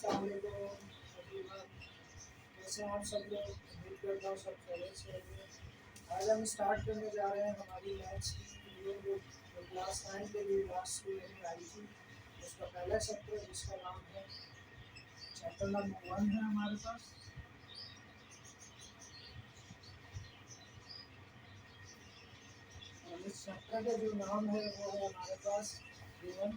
अस्सलाम वालेकुम एवरीवन। कैसे हैं आप सब लोग? उम्मीद करता हूँ सब खैरियत से होंगे। आज हम स्टार्ट करने जा रहे हैं हमारी मैथ्स की वीडियो बुक जो क्लास 9 के लिए लास्ट ईयर में आई थी। उसका पहला चैप्टर जिसका नाम है चैप्टर नंबर 1 है हमारे पास। और इस चैप्टर का जो नाम है वो है हमारे पास given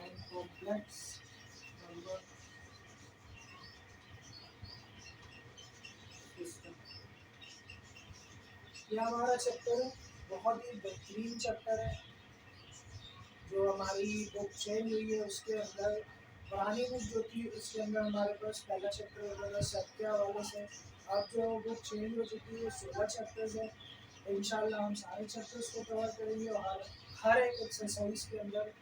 and complex number system. ये हमारा चैप्टर है, बहुत ही बेहतरीन चैप्टर है। जो हमारी बुक चेंज हुई है उसके अंदर पुरानी बुक जो थी उसके अंदर हमारे पास पहला चैप्टर होता था सत्या वाले से। अब जो बुक चेंज हो चुकी है 16 चैप्टर्स है। इंशाल्लाह हम सारे चैप्टर्स को कवर करेंगे और हर एक एक्सरसाइज के अंदर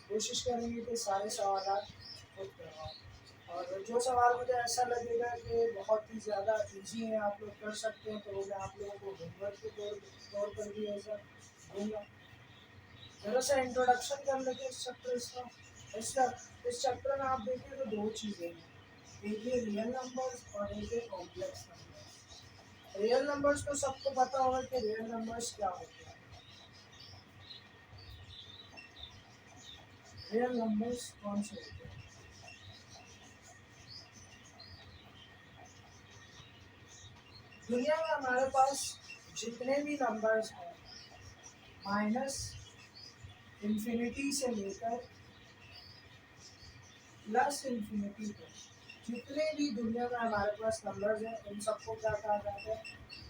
कोशिश करेंगे कि सारे सवाल खुद करवाओ। और जो सवाल मुझे ऐसा लगेगा कि बहुत ही ज़्यादा ईजी है, आप लोग कर सकते हैं, तो वो मैं आप लोगों को होमवर्क के तौर पर भी ऐसा दूँगा। जरा सा इंट्रोडक्शन कर लेते हैं इस चैप्टर इसका। इस चैप्टर में आप देखिए तो दो चीज़ें हैं, एक है रियल नंबर्स और एक है कॉम्प्लेक्स नंबर्स। रियल नंबर्स तो सबको पता होगा कि रियल नंबर्स क्या होते हैं। रियल नंबर्स कौन से होते हैं? दुनिया में हमारे पास जितने भी नंबर्स हैं माइनस इंफिनिटी से लेकर प्लस इंफिनिटी तक, जितने भी दुनिया में हमारे पास नंबर्स हैं उन सबको क्या कहा जाता है?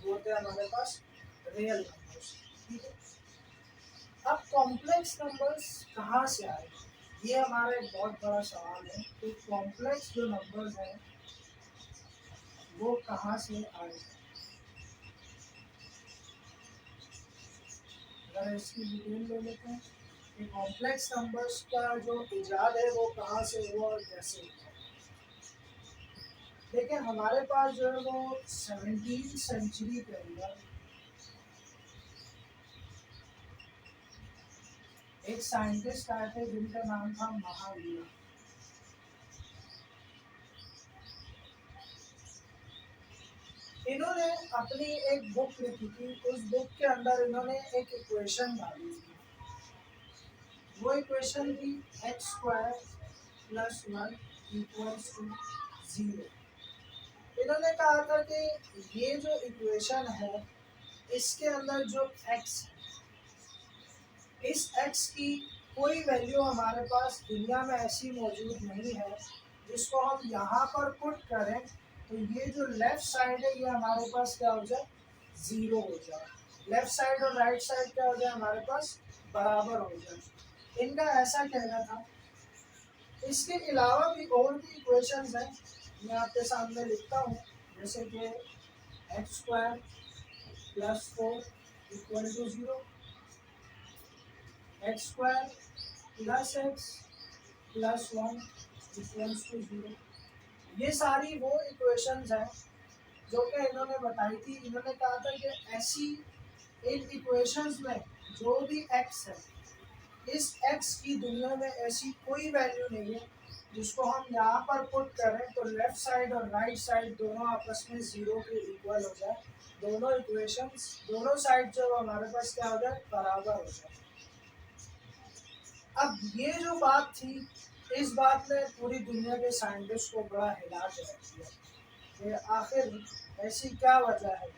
बोलते हैं हमारे पास रियल नंबर्स। ठीक है, अब कॉम्प्लेक्स नंबर्स कहाँ से आए? ये हमारा एक बहुत बड़ा सवाल है। तो कॉम्प्लेक्स जो नंबर्स हैं वो कहाँ से आए? अगर इसकी डिटेल ले लेते हैं कि कॉम्प्लेक्स नंबर्स का जो इजाद है वो कहाँ से हुआ और कैसे हुआ। देखिए हमारे पास जो है वो 17वीं सेंचुरी के अंदर एक साइंटिस्ट आए थे जिनका नाम था महावीर। इन्होंने अपनी एक बुक लिखी थी, उस बुक के अंदर इन्होंने एक इक्वेशन डाली थी। वो इक्वेशन थी x² + 1 = 0। इन्होंने कहा था कि ये जो इक्वेशन है इसके अंदर जो x है, इस x की कोई वैल्यू हमारे पास दुनिया में ऐसी मौजूद नहीं है जिसको हम यहाँ पर पुट करें तो ये जो लेफ्ट साइड है ये हमारे पास क्या हो जाए? 0 हो जाए। लेफ्ट साइड और राइट साइड क्या हो जाए? हमारे पास बराबर हो जाए। इनका ऐसा कहना था। इसके अलावा भी और भी इक्वेशंस हैं, मैं आपके सामने लिखता हूँ। जैसे कि x² + 4 = 0, x² + x + 1 = 0। ये सारी वो इक्वेशंस हैं जो कि इन्होंने बताई थी। इन्होंने कहा था कि ऐसी इन इक्वेशंस में जो भी x है, इस x की दुनिया में ऐसी कोई वैल्यू नहीं है जिसको हम यहाँ पर पुट करें तो लेफ्ट साइड और राइट साइड दोनों आपस में 0 के इक्वल हो जाए। दोनों इक्वेशंस, दोनों साइड जो हमारे पास क्या हो जाए? बराबर हो जाए। अब ये जो बात थी, इस बात ने पूरी दुनिया के साइंटिस्ट को बड़ा हिला के रख दिया कि आखिर ऐसी क्या वजह है,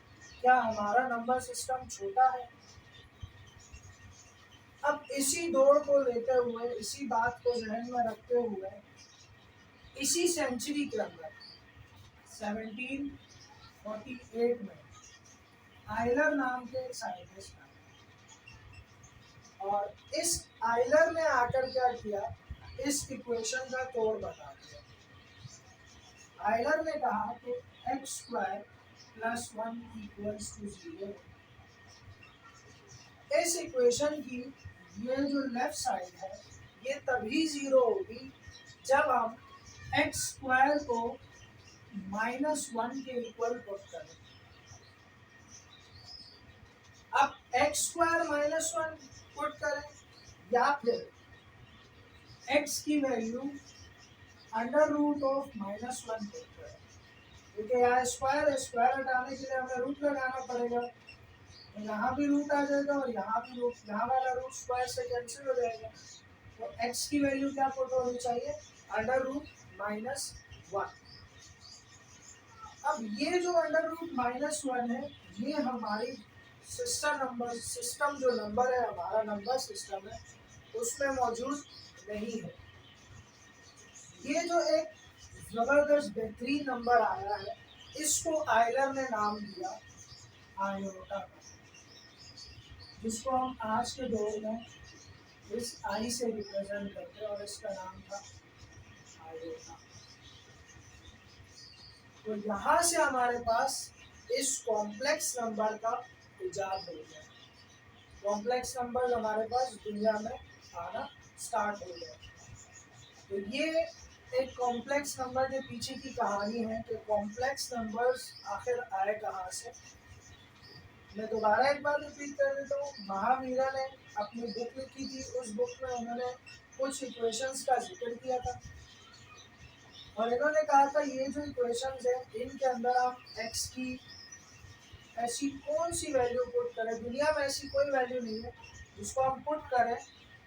क्या हमारा नंबर सिस्टम छोटा है? अब इसी दौड़ को लेते हुए, इसी बात को जहन में रखते हुए, इसी सेंचुरी के अंदर 1748 में आयलर नाम के एक साइंटिस्ट आए और इस आयलर ने आकर क्या किया? इस इक्वेशन का तोड़ बता दिया। आयलर ने कहा कि x² + 1 = 0। इस इक्वेशन की ये जो लेफ्ट साइड है ये तभी 0 होगी जब हम x² को -1 के इक्वल पुट करें। अब X square minus one put करें या फिर एक्स की value under root of minus one put करें, क्योंकि यहाँ स्क्वायर स्क्वायर हटाने के लिए हमें रूट लगाना पड़ेगा, तो यहाँ भी रूट आ जाएगा और यहाँ भी रूट, यहाँ वाला रूट स्क्वायर से कैंसिल हो जाएगा। तो x की वैल्यू क्या पुट होनी चाहिए, अंडर रूट माइनस वन। अब ये जो अंडर रूट माइनस वन है, ये हमारी सिस्टम जो नंबर है, हमारा नंबर सिस्टम है, उसमें मौजूद नहीं है। ये जो एक जबरदस्त बेहतरीन नंबर आया है, इसको आयलर ने नाम दिया आयोटा का, जिसको हम आज के दौर में इस आई से रिप्रेजेंट करते हैं, और इसका नाम था आयोटा। तो यहाँ से हमारे पास इस कॉम्प्लेक्स नंबर का इजाद हो गया। कॉम्प्लेक्स नंबर हमारे पास दुनिया में आना स्टार्ट हो गया। तो ये एक कॉम्प्लेक्स नंबर के पीछे की कहानी है कि कॉम्प्लेक्स नंबर्स आखिर आए कहाँ से। मैं दोबारा एक बार रिपीट कर देता हूँ, महावीरा ने अपनी बुक लिखी थी, उस बुक में उन्होंने कुछ इक्वेशंस का जिक्र किया था, और इन्होंने कहा था ये जो इक्वेशंस है, इनके अंदर आप एक्स की ऐसी कौन सी वैल्यू पुट करें, दुनिया में ऐसी कोई वैल्यू नहीं है जिसको हम पुट करें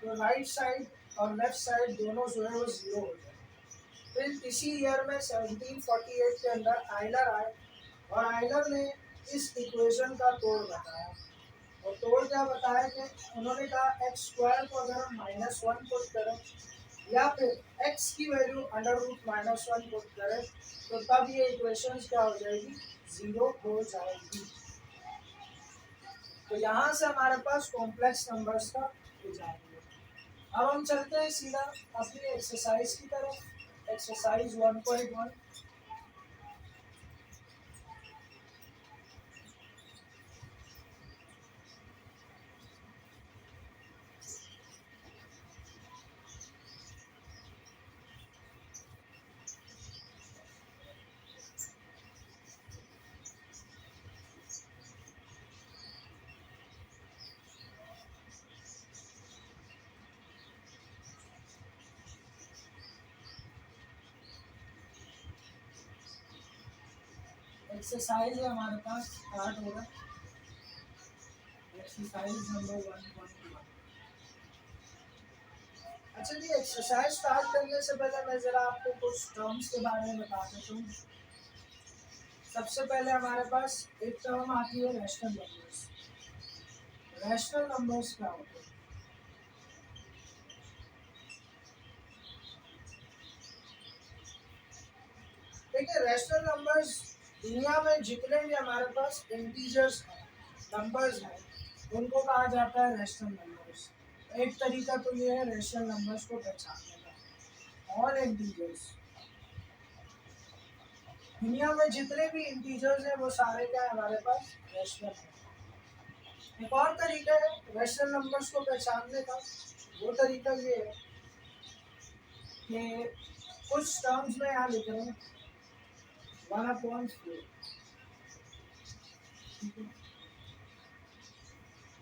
तो राइट साइड और लेफ्ट साइड दोनों जो है वो जीरो हो जाए। फिर इसी ईयर में 1748 के अंदर आयलर आए, और आयलर ने इस इक्वेशन का तोड़ बताया। और तोड़ क्या बताया कि उन्होंने कहा एक्स स्क्वायर को अगर हम माइनस वन पुट करें या फिर एक्स की value under root minus one put करें, तो तब ये इक्वेशन क्या हो जाएगी, जीरो हो जाएगी। तो यहाँ से हमारे पास कॉम्प्लेक्स नंबर्स का इजाद हुआ। अब हम चलते हैं सीधा अपनी एक्सरसाइज की तरफ। एक्सरसाइज 1.1। एक्सरसाइज है हमारे पास, स्टार्ट होगा एक्सरसाइज नंबर 1.1। अच्छा जी, एक्सरसाइज स्टार्ट करने से पहले मैं ज़रा आपको कुछ टर्म्स के बारे में बता देता हूँ। सबसे पहले हमारे पास एक टर्म आती है रैशनल नंबर्स। रैशनल नंबर्स क्या होते हैं? देखिए, रैशनल नंबर्स दुनिया में जितने भी हमारे पास इंटीजर्स हैं, नंबर्स हैं, उनको कहा जाता है रैशनल नंबर्स। एक तरीका तो ये है रैशनल नंबर्स को पहचानने का। ऑल इंटीजर्स, दुनिया में जितने भी इंटीजर्स हैं वो सारे क्या है हमारे पास, रैशनल है। एक और तरीका है रैशनल नंबर्स को पहचानने का, वो तरीका ये है कि कुछ टर्म्स में यहाँ लिख रहे हैं 1/4।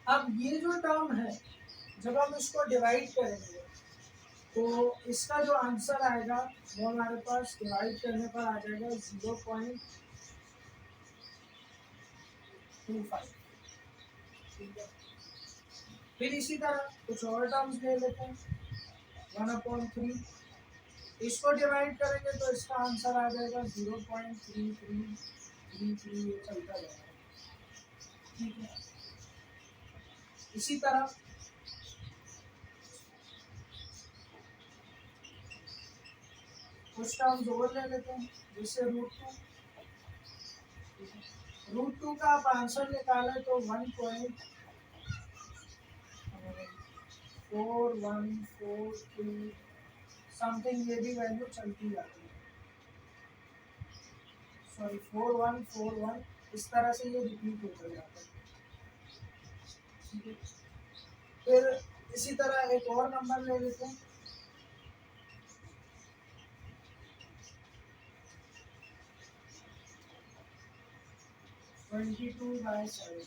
अब ये जो टर्म है, जब हम इसको डिवाइड करेंगे तो इसका जो आंसर आएगा वो हमारे पास डिवाइड करने पर आ जाएगा 0.25। ठीक है, फिर इसी तरह कुछ और टर्म्स ले लेते हैं 1/3। इसको डिवाइड करेंगे तो इसका आंसर आ जाएगा 0.3333, ये चलता जाएगा। ठीक है, इसी तरह कुछ टर्म्स और ले लेते हैं, जैसे √2 का आप आंसर निकालें तो 1.4142 समथिंग, ये भी वैल्यू चलती जाती है। सॉरी 4141, इस तरह से ये रिपीट होता जाता है। ठीक है, फिर इसी तरह एक और नंबर ले लेते हैं 22/7।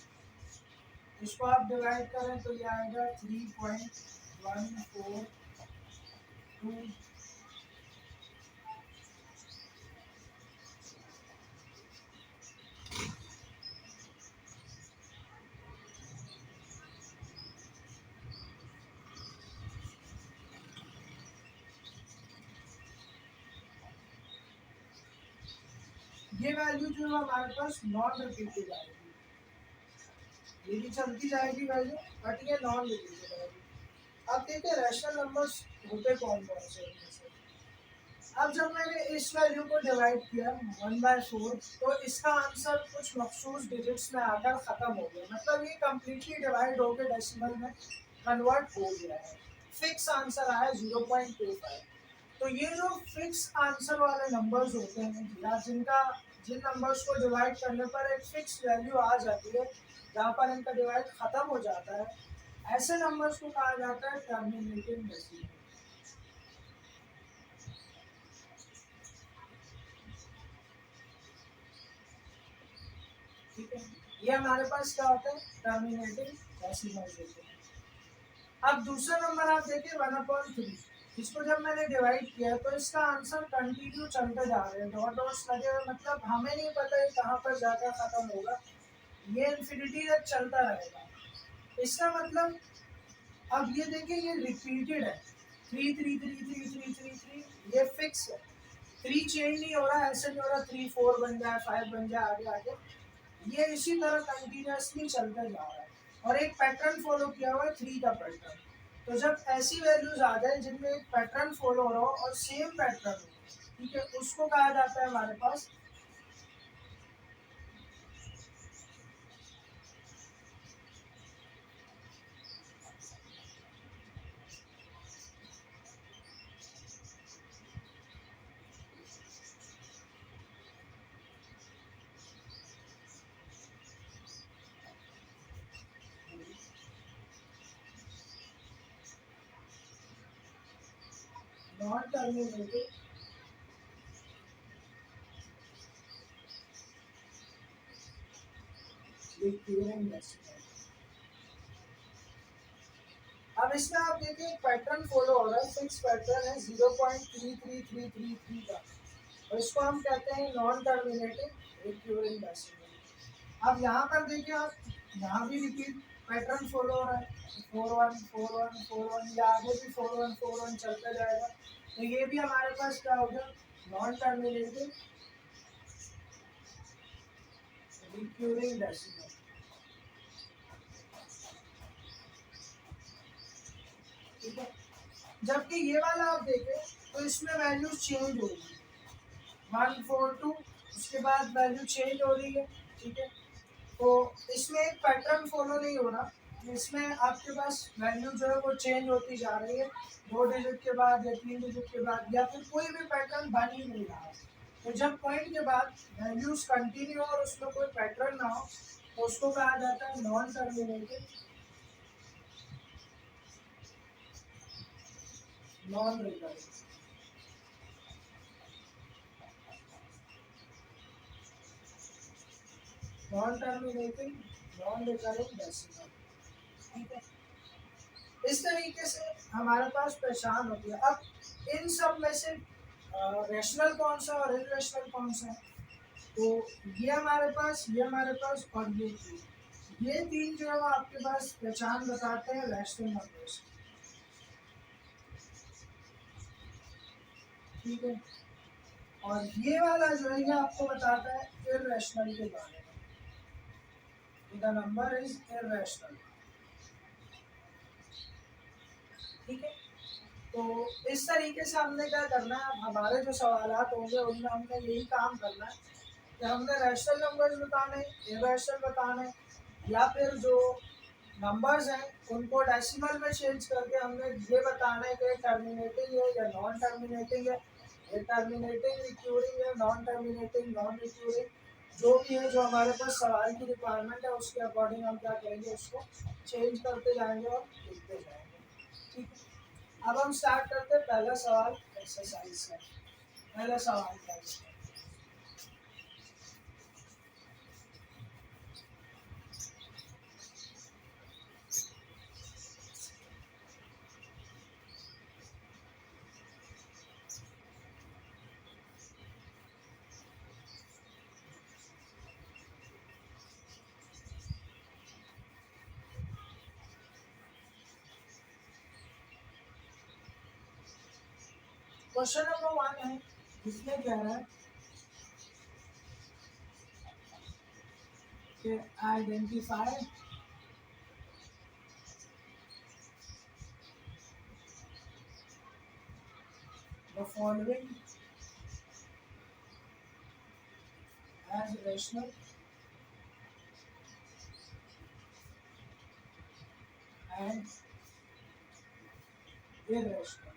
इसको आप डिवाइड करें तो ये आएगा 3.142। ये वैल्यू जो है हमारे पास नॉन रिपीटेड आएगी, ये भी चलती जाएगी वैल्यू, बट ये नॉन रिपीटेड आएगी। अब देखिए रैशनल नंबर्स होते कौन कौन से हैं। अब जब मैंने इस वैल्यू को डिवाइड किया 1/4, तो इसका आंसर कुछ मखसूस डिजिट्स में आकर ख़त्म हो गया, मतलब ये कम्प्लीटली डिवाइड होकर डेसिमल में कन्वर्ट हो गया है। फिक्स आंसर आया 0.25। तो ये जो फिक्स आंसर वाले नंबर्स होते हैं या जिन नंबर्स को डिवाइड करने पर एक फिक्स वैल्यू आ जाती है, जहाँ पर इनका डिवाइड ख़त्म हो जाता है, ऐसे नंबर्स को कहा जाता है टर्मिनेटिंग डेसिमल। ठीक है, ये हमारे पास क्या होता है, टर्मिनेटिंग डेसिमल होते हैं। अब दूसरा नंबर आप देखिए 1/3, इसको जब मैंने डिवाइड किया तो इसका आंसर कंटिन्यू चलते जा रहे हैं, डॉट डॉट्स लगे हुए, मतलब हमें नहीं पता है कहाँ पर जाकर खत्म होगा, ये इन्फिनिटी तक चलता रहेगा। इसका मतलब अब ये देखिए ये रिपीटेड है, 3 3 3 3 3 3 ये फिक्स है, 3 चेंज नहीं हो रहा, ऐसे नहीं हो रहा 3 4 बन जाए 5 बन जाए आगे आगे, ये इसी तरह कंटिन्यूअसली चलता जा रहा है और एक पैटर्न फॉलो किया हुआ है 3 का पैटर्न। तो जब ऐसी वैल्यूज आ जाए जिनमें एक पैटर्न फॉलो हो रहा हो और सेम पैटर्न हो, ठीक है, उसको कहा जाता है हमारे पास नॉन टर्मिनेटिंग रिकरिंग डेसिमल। अब इसमें आप देखिए एक पैटर्न फॉलो हो रहा है, फिक्स पैटर्न है 0.33333 का, और इसको हम कहते हैं नॉन टर्मिनेटिंग रिकरिंग डेसिमल। अब यहाँ पर देखिए आप, यहाँ भी रिपीट पैटर्न फॉलो हो रहा है, 4 1 4 1 4 1, या आगे भी 4 1 4 1 चलता जाएगा, तो ये भी हमारे पास क्या हो गया, नॉन टर्मिनेटिंग रिकरिंग डेसिमल। ठीक है, जबकि ये वाला आप देखें तो इसमें वैल्यू चेंज होगी, 142 उसके बाद वैल्यू चेंज हो रही है। ठीक है, तो इसमें एक पैटर्न फॉलो नहीं हो रहा, इसमें आपके पास वैल्यू जो है वो चेंज होती जा रही है, 2 डिजिट के बाद या 3 डिजिट के बाद, या फिर कोई भी पैटर्न बन ही नहीं रहा। तो जब पॉइंट के बाद वैल्यूज कंटिन्यू और उसमें कोई पैटर्न ना हो, तो उसको कहा जाता है non terminating non recurring. Non terminating non recurring decimal. ठीक है, इस तरीके से हमारे पास पहचान होती है। अब इन सब में से रैशनल कौन सा और इरेशनल कौन सा है, तो ये हमारे पास, ये हमारे पास और ये तीन जो है वो आपके पास पहचान बताते हैं रैशनल नंबर्स। ठीक है, और ये वाला जो है ये आपको बताता है इरेशनल के बारे में, द नंबर इज इरेशनल। ठीक है, तो इस तरीके से हमने क्या करना है, अब हमारे जो सवालात होंगे उनमें हमने यही काम करना है कि हमने रैशनल नंबर्स बताने, इरेशनल बताने, या फिर जो नंबर्स हैं उनको डेसिमल में चेंज करके हमने ये बताना है कि टर्मिनेटिंग है या नॉन टर्मिनेटिंग है, ये टर्मिनेटिंग रिक्यूरिंग है, नॉन टर्मिनेटिंग नॉन रिक्यूरिंग, जो भी है जो हमारे पास सवाल की रिक्वायरमेंट है उसके अकॉर्डिंग हम क्या करेंगे, उसको चेंज करते जाएंगे और लिखते जाएंगे। ठीक है, अब हम स्टार्ट करते हैं पहला सवाल एक्सरसाइज से। पहला सवाल क्या है, क्वेश्चन नंबर 1 है, इसमें कह रहा है कि identify the following as rational and irrational।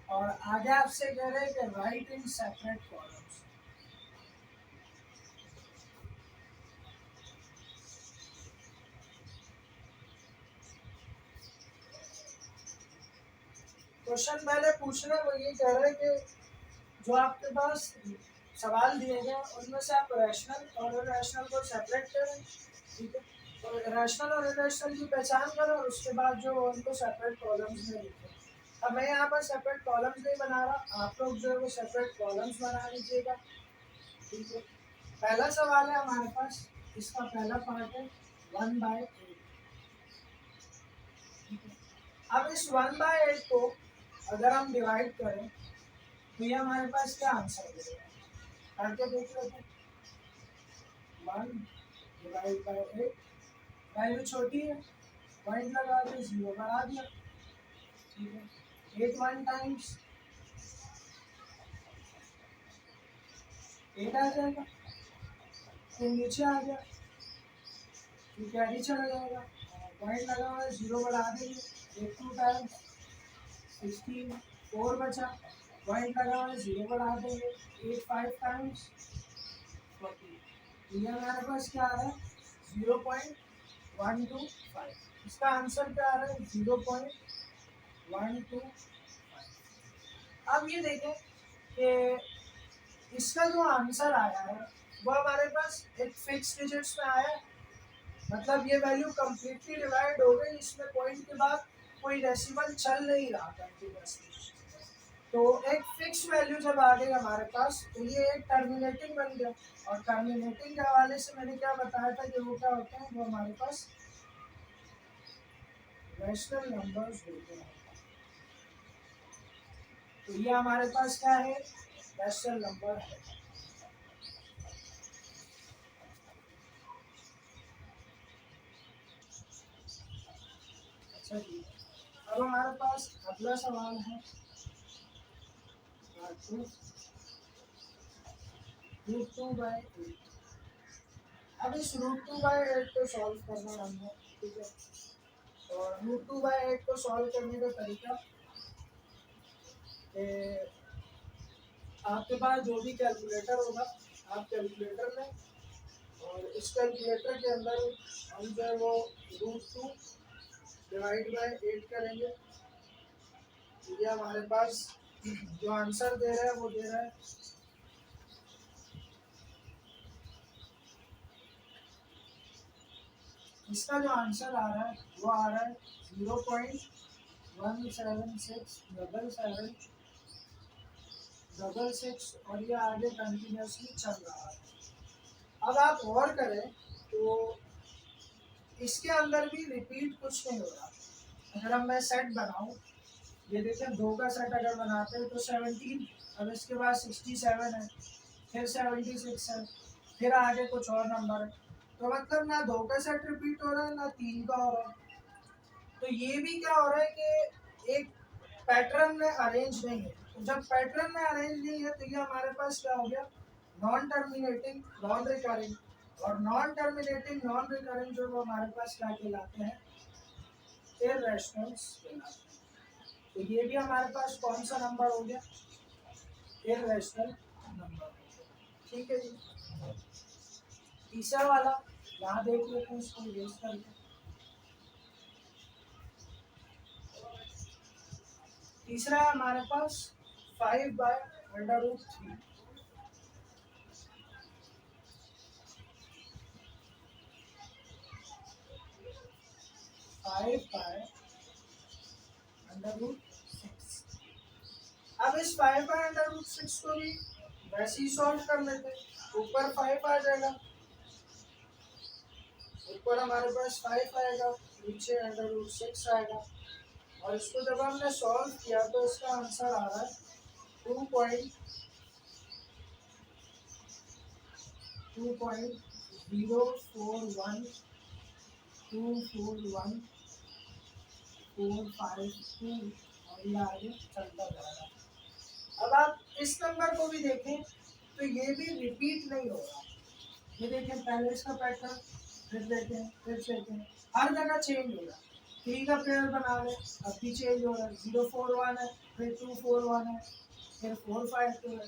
और आगे आपसे कह रहे हैं कि right in separate columns. Question पहले पूछना वो ये कह रहे हैं कि जो आपके पास सवाल दिए गए उनमें से आप रैशनल और इरैशनल को सेपरेट करें, ठीक है। तो रैशनल और इरैशनल की पहचान करें और उसके बाद जो उनको सेपरेट कॉलम्स में लिखें। अब मैं यहाँ पर सेपरेट कॉलम्स नहीं बना रहा, आप लोग जो है वो सेपरेट कॉलम्स बना लीजिएगा, ठीक है। पहला सवाल है हमारे पास, इसका पहला पार्ट है 1/8। अब इस 1/8 को अगर हम डिवाइड करें तो ये हमारे पास क्या आंसर देगा, करके देख लेते हैं। 1/8, वैल्यू छोटी है, पॉइंट लगा के 0 बढ़ा दिया, ठीक है। 8 1 टाइम्स 8 आ जाएगा, फिर नीचे आ गया, फिर कैरी चला जाएगा, पॉइंट लगा हुआ है 0 बढ़ा देंगे, 8 2 टाइम्स 16 4 बचा, पॉइंट लगा हुआ है 0 बढ़ा देंगे, 8 5 टाइम्स 40। ये हमारे पास क्या आ रहा है 0.125। इसका आंसर क्या आ रहा है 0.125। अब ये देखें कि इसका जो आंसर आया है वो हमारे पास एक फिक्स डिजिट्स में आया है, मतलब ये वैल्यू कंप्लीटली डिवाइड हो गई, इसमें पॉइंट के बाद कोई डेसिमल चल नहीं रहा कंटिन्यूअसली। तो एक फिक्स वैल्यू जब आ गई हमारे पास तो ये एक टर्मिनेटिंग बन गया, और टर्मिनेटिंग के हवाले से मैंने क्या बताया था कि वो क्या होते हैं, वो हमारे पास रैशनल नंबर्स होते हैं। तो ये हमारे पास क्या है, रैशनल नंबर है। अच्छा जी, अब हमारे पास अगला सवाल है √2/8। अब इस √2/8 को सॉल्व करना हमने, ठीक है। और √2/8 को सॉल्व करने का तरीका आपके पास जो भी कैलकुलेटर होगा आप कैलकुलेटर में, और इस कैलकुलेटर के अंदर हम जो है वो √2/8 करेंगे। ये हमारे पास जो आंसर दे रहा है वो दे रहा है इसका जो आंसर आ रहा है वो आ रहा है 0.1767766, और ये आगे कंटिन्यूसली चल रहा है। अब आप गौर करें तो इसके अंदर भी रिपीट कुछ नहीं हो रहा। अगर हम मैं सेट बनाऊं, ये देखें 2 का सेट अगर बनाते हैं तो 17, अब इसके बाद 67 है, फिर 76 है, फिर आगे कुछ और नंबर है। तो मतलब ना 2 का सेट रिपीट हो रहा है ना 3 का हो रहा है। तो ये भी क्या हो रहा है कि एक पैटर्न में अरेंज नहीं है। तो जब पैटर्न में अरेंज नहीं है तो ये हमारे पास क्या हो गया, नॉन टर्मिनेटिंग नॉन रिकरिंग, और नॉन टर्मिनेटिंग नॉन रिकरिंग जो वो हमारे पास क्या कहलाते हैं, इररेशनल्स कहलाते हैं। तो ये भी हमारे पास कौन सा नंबर हो गया, इररेशनल नंबर, ठीक है जी। तीसरा वाला यहाँ देख लेते हैं, इसको यूज करके। तीसरा है हमारे पास 5/√3। 5/√6। अब इस 5/√6 को भी वैसे ही सॉल्व कर लेते हैं। ऊपर 5 आ जाएगा, ऊपर हमारे पास 5 आएगा, नीचे √6 आएगा। और इसको जब हमने सॉल्व किया तो इसका आंसर आ रहा है 2.04124145 और ये आगे चलता जा रहा है। अब आप इस नंबर को भी देखें तो ये भी रिपीट नहीं हो रहा। ये देखें पहले इसका पैटर्न, फिर देखें, हर जगह चेंज हो रहा है। 3 का पेयर बना लें, अब भी चेंज हो रहा है। 041 है, फिर 241 है, फिर 452 है।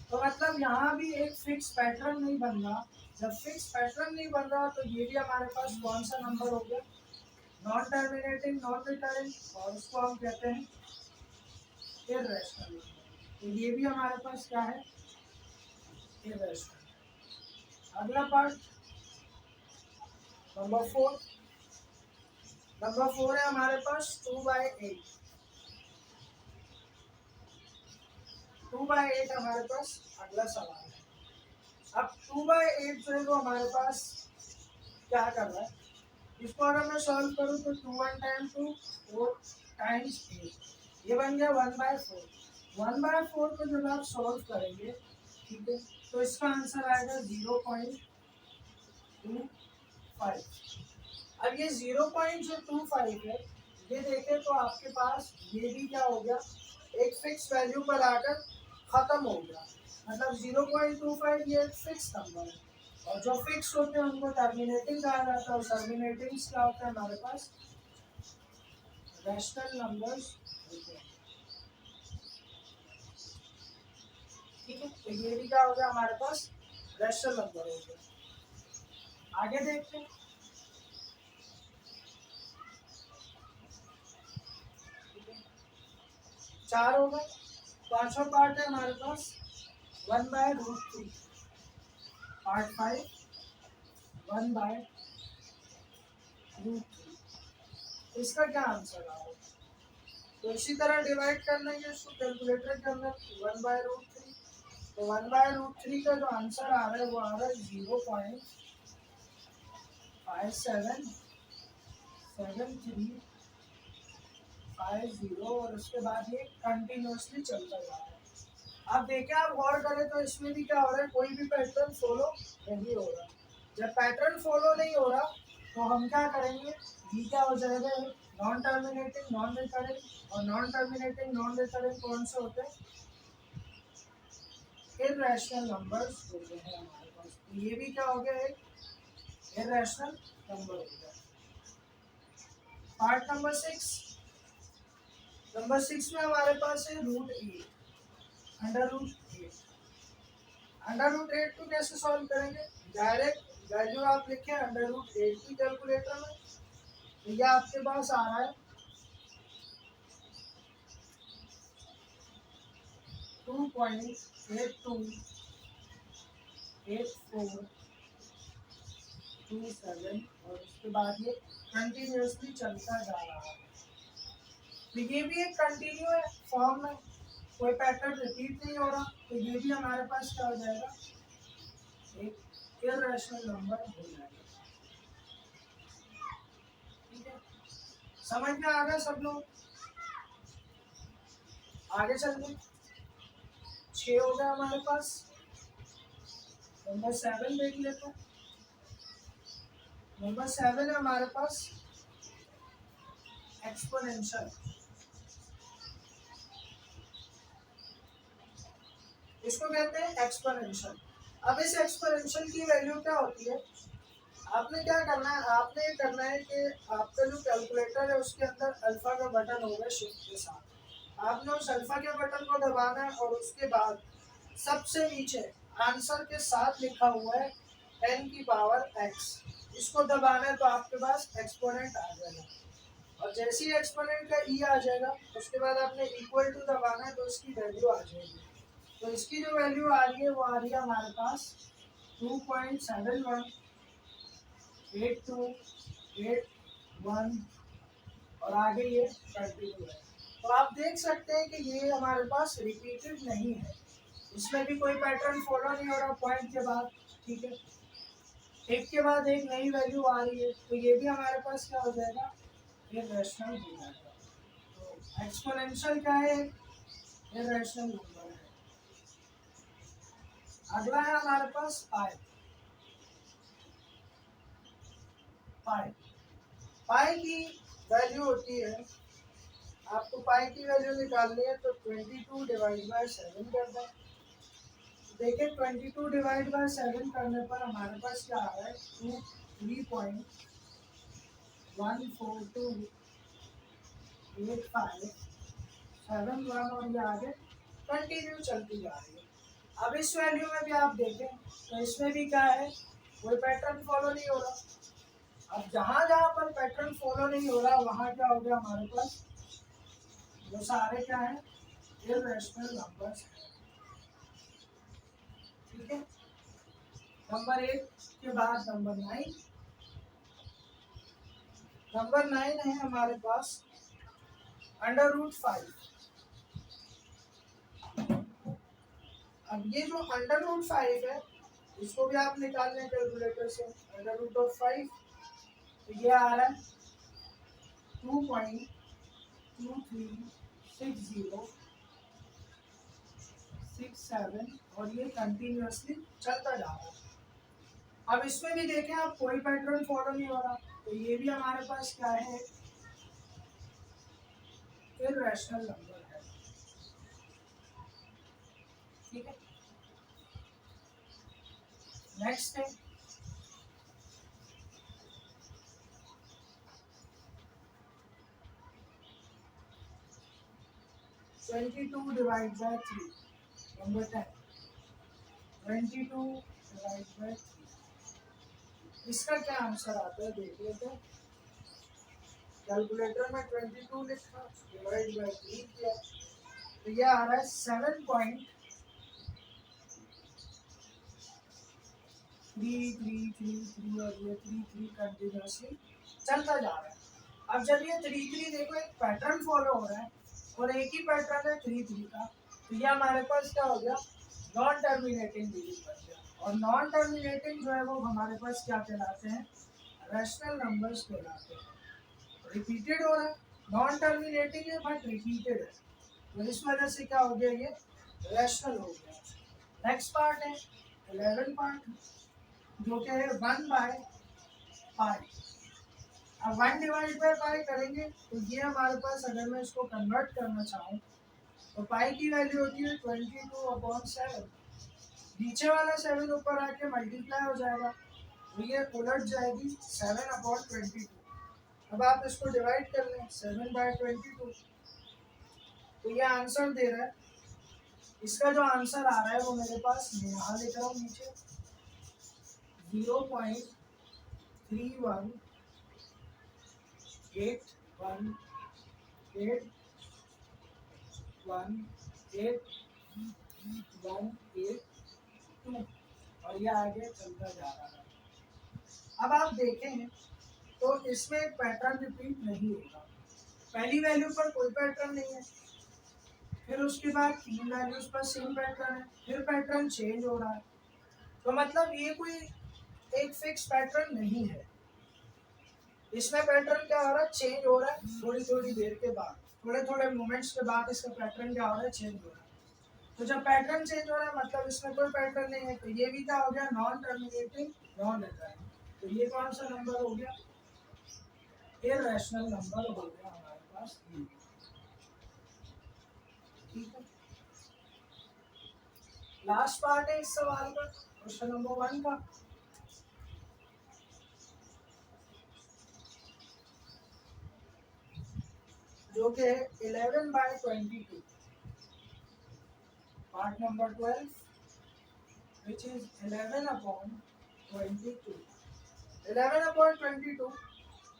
तो मतलब यहाँ भी एक फिक्स पैटर्न नहीं बन रहा। जब फिक्स पैटर्न नहीं बन रहा तो ये भी हमारे पास कौन सा नंबर हो गया? नॉन टर्मिनेटिंग, नॉन रिकरिंग, और उसको हम कहते हैं इररेशनल। तो ये भी हमारे पास क्या है? इररेशनल। अगला पार्ट नंबर 4। नंबर 4 है हमारे पास 2/8। 2/8 हमारे पास अगला सवाल है। अब 2/8 जो है वो हमारे पास क्या कर रहा है? इसको अगर मैं सॉल्व करूँ तो 2 1 टाइम 2 4 टाइम्स 8, ये बन गया 1/4। 1/4 को जब आप सॉल्व करेंगे, ठीक है, तो इसका आंसर आएगा 0.25। अब ये 0.25 है, ये देखें तो आपके पास ये भी क्या हो गया? एक फिक्स वैल्यू पर आकर खत्म हो गया। मतलब 0.25 ये एक फिक्स नंबर है, और जो फिक्स होते हैं उनको टर्मिनेटिंग कहा जाता है। और टर्मिनेटिंग क्या होता है? हमारे पास रैशनल नंबर्स होते हैं। ठीक है, तो ये भी क्या हो गया? हमारे पास रैशनल नंबर हो गया। आगे देखते हैं। 4 हो गए। पांचवा पार्ट है हमारे पास 1/√3। पार्ट 5 1/√3। इसका क्या आंसर आ रहा है? तो इसी तरह डिवाइड करना है इसको कैलकुलेटर के अंदर 1/√3। तो 1/√3 का जो आंसर आ रहा है वो आ रहा है 0.577350, और उसके बाद ये कंटिन्यूसली चलता जा रहा है। आप देखें, आप गौर करें तो इसमें भी क्या हो रहा है? कोई भी पैटर्न फॉलो नहीं हो रहा। जब पैटर्न फॉलो नहीं हो रहा तो हम क्या करेंगे? ये क्या हो जाएगा? नॉन टर्मिनेटिंग, नॉन रिकरिंग, और नॉन टर्मिनेटिंग, नॉन रिकरिंग कौन से होते हैं? इररेशनल नंबर्स होते हैं हमारे पास। तो ये भी क्या हो गया? एक इररेशनल नंबर हो गया। Part number 6। नंबर 6 में हमारे पास है √8, √8। √8 को कैसे सॉल्व करेंगे? डायरेक्ट वैल्यू आप लिखें √8 की कैलकुलेटर में, तो यह आपके पास आ रहा है 2.828427, और उसके बाद ये कंटिन्यूसली चलता जा रहा है। तो ये भी एक कंटिन्यू है फॉर्म में, कोई पैटर्न रिपीट नहीं हो रहा। तो ये भी हमारे पास क्या हो जाएगा? एक इररेशनल नंबर हो जाएगा। ठीक है, समझ में आ गया सब लोग? आगे चलते। 6 हो गया हमारे पास। नंबर 7 देख लेते हैं। नंबर 7 है हमारे पास एक्सपोनेंशियल। इसको कहते हैं एक्सपोनेंशियल। अब इस एक्सपोनेंशियल की वैल्यू क्या होती है? आपने क्या करना है? आपने ये करना है कि आपका जो कैलकुलेटर है उसके अंदर अल्फा का बटन होगा शिफ्ट के साथ। आपने उस अल्फा के बटन को दबाना है, और उसके बाद सबसे नीचे आंसर के साथ लिखा हुआ है 10 की पावर x, इसको दबाना है तो आपके पास एक्सपोनेंट आ जाएगा। और जैसे ही एक्सपोनेंट का ई आ जाएगा उसके बाद आपने इक्वल टू दबाना है तो इसकी वैल्यू आ जाएगी। तो इसकी जो वैल्यू आ रही है वो आ रही है हमारे पास 2.718281, और आगे ये कंटिन्यू है। तो आप देख सकते हैं कि ये हमारे पास रिपीटेड नहीं है, इसमें भी कोई पैटर्न फॉलो नहीं हो रहा पॉइंट के बाद। ठीक है, एक के बाद एक नई वैल्यू आ रही है, तो ये भी हमारे पास क्या हो जाएगा, इर्रेशनल हो जाएगा। तो एक्सपोनेंशियल क्या है, इर्रेशनल नंबर है। अगला है हमारे पास पाई। पाई पाई की वैल्यू होती है, आपको पाई की वैल्यू निकालनी है तो 22 डिवाइड बाय 7 कर दें। देखिए 22 डिवाइड बाय 7 करने पर हमारे पास क्या आ रहा है, 3.1428571 और ये आगे कंटिन्यू चलती जा रही है। अब इस वैल्यू में भी आप देखें तो इसमें भी क्या है, कोई पैटर्न फॉलो नहीं हो रहा। अब जहां जहां पर पैटर्न फॉलो नहीं हो रहा वहां क्या हो गया हमारे पास, वो सारे क्या है, इर्रेशनल नंबर्स हैं। ठीक है, नंबर 8 के बाद नंबर 9। नंबर 9 है हमारे पास √5। अब ये जो √5 है इसको भी आप निकाल लें कैलकुलेटर से। √5 तो ये आ रहा है 2.236067 और ये कंटिन्यूअसली चलता जा रहा है। अब इसमें भी देखें आप, कोई पैटर्न फॉलो नहीं हो रहा, तो ये भी हमारे पास क्या है, इर्रेशनल नंबर है। ठीक है, नेक्स्ट है 22 divide by 3, number 10। 22 divide by 3, इसका क्या आंसर आता है देख लेते हैं। कैलकुलेटर में 22 लिखा, डिवाइड बाय 3 किया, तो ये आ रहा है 7.3333 और ये 33 कंटिन्यूसली चलता जा रहा है। अब जब ये 33 देखो एक पैटर्न फॉलो हो रहा है और एक ही पैटर्न है 33 का, तो ये हमारे पास क्या हो गया, नॉन टर्मिनेटिंग डिजिट बन गया। और नॉन टर्मिनेटिंग जो है वो हमारे पास क्या कहलाते हैं, रैशनल नंबर्स कहलाते हैं। रिपीटेड हो रहा है, नॉन टर्मिनेटिंग है बट रिपीटेड है, तो इस वजह से क्या हो गया, ये रैशनल हो गया। नेक्स्ट पार्ट है 11 पार्ट, जो कि है 1/पाई। अब 1 डिवाइड बाय पाई करेंगे तो ये हमारे पास, अगर मैं इसको कन्वर्ट करना चाहूँ तो पाई की वैल्यू होती है 22/7। नीचे वाला 7 ऊपर आके मल्टीप्लाई हो जाएगा तो ये उलट जाएगी 7/22। अब आप इसको डिवाइड कर लें 7/22, तो ये आंसर दे रहा है। इसका जो आंसर आ रहा है वो मेरे पास यहाँ लिख रहा हूँ नीचे, 0.31818182 और ये आगे चलता जा रहा है। अब आप देखें तो इसमें एक पैटर्न रिपीट नहीं होगा। पहली वैल्यू पर कोई पैटर्न नहीं है, फिर उसके बाद 3 वैल्यूज पर सेम पैटर्न है, फिर पैटर्न चेंज हो रहा है। तो मतलब ये कोई एक फिक्स पैटर्न नहीं है। इसमें पैटर्न क्या हो रहा है, चेंज हो रहा है, थोड़ी थोड़ी देर के बाद, थोड़े थोड़े मोमेंट्स के बाद इसका पैटर्न क्या हो रहा है, चेंज हो रहा है। तो जब पैटर्न चेंज हो रहा है मतलब इसमें कोई पैटर्न नहीं है, तो ये भी क्या हो गया, नॉन टर्मिनेटिंग, नॉन रिकरिंग। तो ये कौन सा नंबर हो गया, इर्रेशनल नंबर हो गया हमारे पास ये। ठीक है, लास्ट पार्ट है इस सवाल का, क्वेश्चन नंबर 1 का। जो कि है 11/22, पार्ट नंबर 12, which is 11/22। 11/22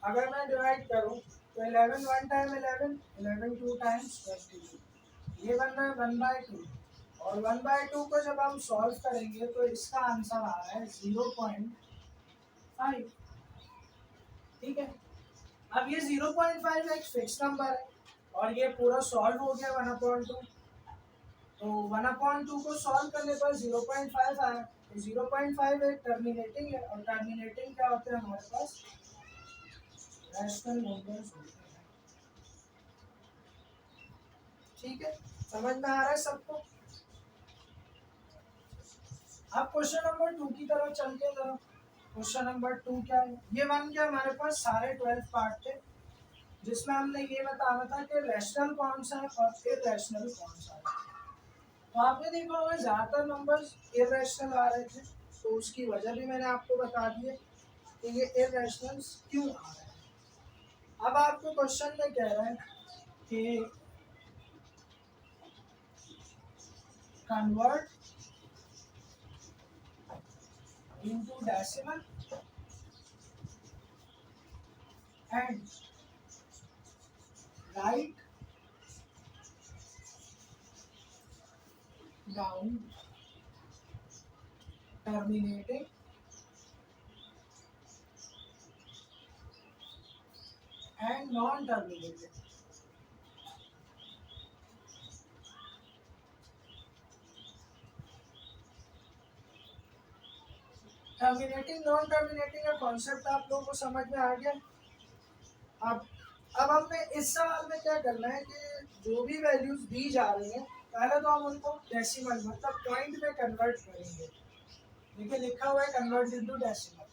अगर मैं डिवाइड करूं तो 11 1 टाइम 11, 11 2 टाइम्स 22, ये बन रहा है 1/2। और 1/2 को जब हम सॉल्व करेंगे तो इसका आंसर आ रहा है 0.5। ठीक है, अब ये 0.5 एक फिक्स नंबर है और ये पूरा सॉल्व हो गया 1/2। तो 1/2 को सॉल्व करने पर 0.5 आया। तो 0.5 एक टर्मिनेटिंग है, और टर्मिनेटिंग क्या होते हैं हमारे पास, रैशनल नंबर्स होते हैं। ठीक है, समझ में आ रहा है सबको? अब क्वेश्चन नंबर 2 की तरफ चलते हैं। क्वेश्चन नंबर 2 क्या है, ये वन के हमारे पास सारे 12 पार्ट थे, जिसमें हमने ये बताना था कि रैशनल कौन सा है और इरैशनल कौन सा है। तो आपने देखा होगा ज्यादातर नंबर्स इरैशनल आ रहे थे, तो उसकी वजह भी मैंने आपको बता दी है कि ये इरैशनल क्यों आ रहे हैं। अब आपको क्वेश्चन में कह रहा है कि convert into decimal and write down terminating and non terminating. Terminating non terminating का कॉन्सेप्ट आप लोगों को समझ में आ गया। अब हमने इस सवाल में क्या करना है कि जो भी वैल्यूज दी जा रही हैं, पहले तो हम उनको डेसिमल मतलब पॉइंट में कन्वर्ट करेंगे। देखिए लिखा हुआ है कन्वर्ट इनटू डेसिमल।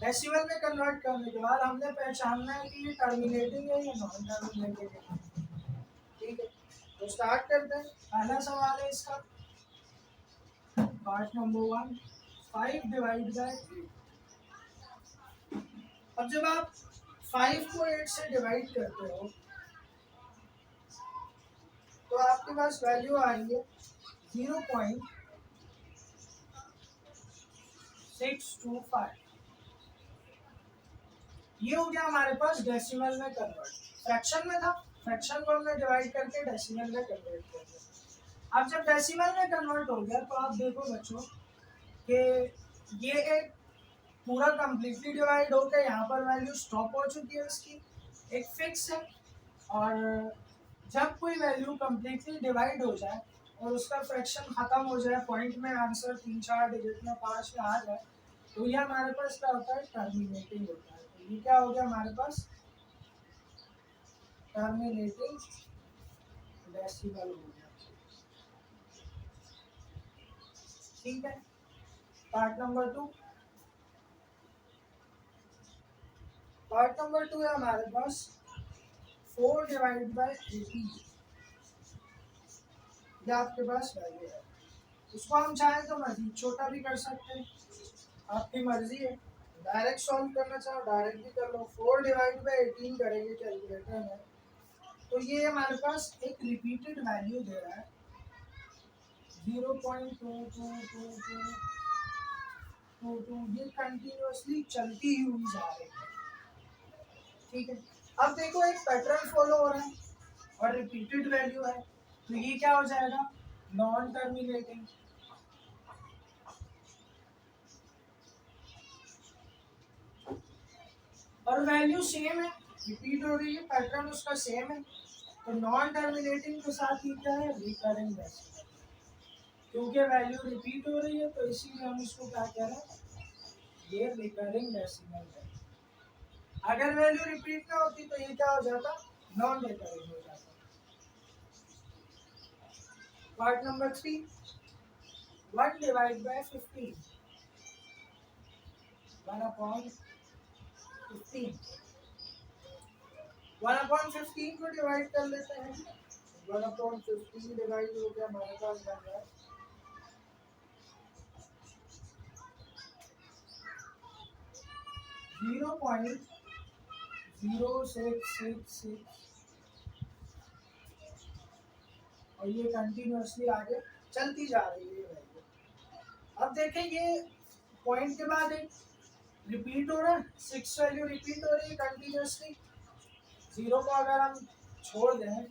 डेसिमल में कन्वर्ट करने के बाद हमने पहचानना है कि ये टर्मिनेटिंग है या नॉन टर्मिनेटिंग है। ठीक है, तो स्टार्ट करते हैं। पहला सवाल है इसका, पार्ट नंबर 1, 5 डिवाइड बाय 8। अब जब आप 5 को 8 से डिवाइड करते हो तो आपके पास वैल्यू आ रही है 0.625। ये हो गया हमारे पास डेसिमल में कन्वर्ट। फ्रैक्शन में था, फ्रैक्शन को हमने डिवाइड करके डेसिमल में कन्वर्ट कर दिया। अब जब डेसिमल में कन्वर्ट हो गया तो आप देखो बच्चों कि ये एक पूरा कंप्लीटली डिवाइड होकर यहाँ पर वैल्यू स्टॉप हो चुकी है, इसकी एक फिक्स है। और जब कोई वैल्यू कंप्लीटली डिवाइड हो जाए और उसका फ्रैक्शन खत्म हो जाए, पॉइंट में आंसर 3-4 डिजिट में 5 में आ जाए, तो ये हमारे पास क्या होता है, टर्मिनेटिंग होता है। तो ये क्या हो गया हमारे पास, टर्मिनेटिंग डेसिमल हो गया। ठीक है, पार्ट नंबर 2। पार्ट नंबर 2 है हमारे पास 4 डिवाइड बाय 18। ये आपके पास वैल्यू है, उसको हम चाहें तो मजीद छोटा भी कर सकते हैं, आपकी मर्जी है। डायरेक्ट सॉल्व करना चाहो डायरेक्ट भी कर लो। 4 डिवाइड बाय 18 करेंगे कैलकुलेटर में, तो ये हमारे पास एक रिपीटेड वैल्यू दे रहा है 0.222222। ये कंटिन्यूअसली चलती हुई जा रही है। ठीक है, अब देखो एक पैटर्न फॉलो हो रहा है और रिपीटेड वैल्यू है, तो ये क्या हो जाएगा, नॉन टर्मिनेटिंग। और वैल्यू सेम है, रिपीट हो रही है, पैटर्न उसका सेम है, तो नॉन टर्मिनेटिंग के साथ ये क्या है, रिकरिंग डेसिमल। क्योंकि वैल्यू रिपीट हो रही है तो इसीलिए हम इसको क्या कह रहे हैं, ये रिकरिंग डेसिमल है। अगर वैल्यू रिपीट ना होती तो ये क्या हो जाता, नॉन रिकरिंग हो जाता। Part number 3, 1 divide by 15। 1/15 1/15 को डिवाइड कर लेते हैं। 1/15 डिवाइड हो गया, हमारे पास बन रहा है 0.0666, और ये कंटिन्यूअसली आगे चलती जा रही है वैल्यू। अब देखें ये पॉइंट के बाद एक रिपीट हो रहा है, 6 वैल्यू रिपीट हो रही है कंटिन्यूअसली। 0 को अगर हम छोड़ दें,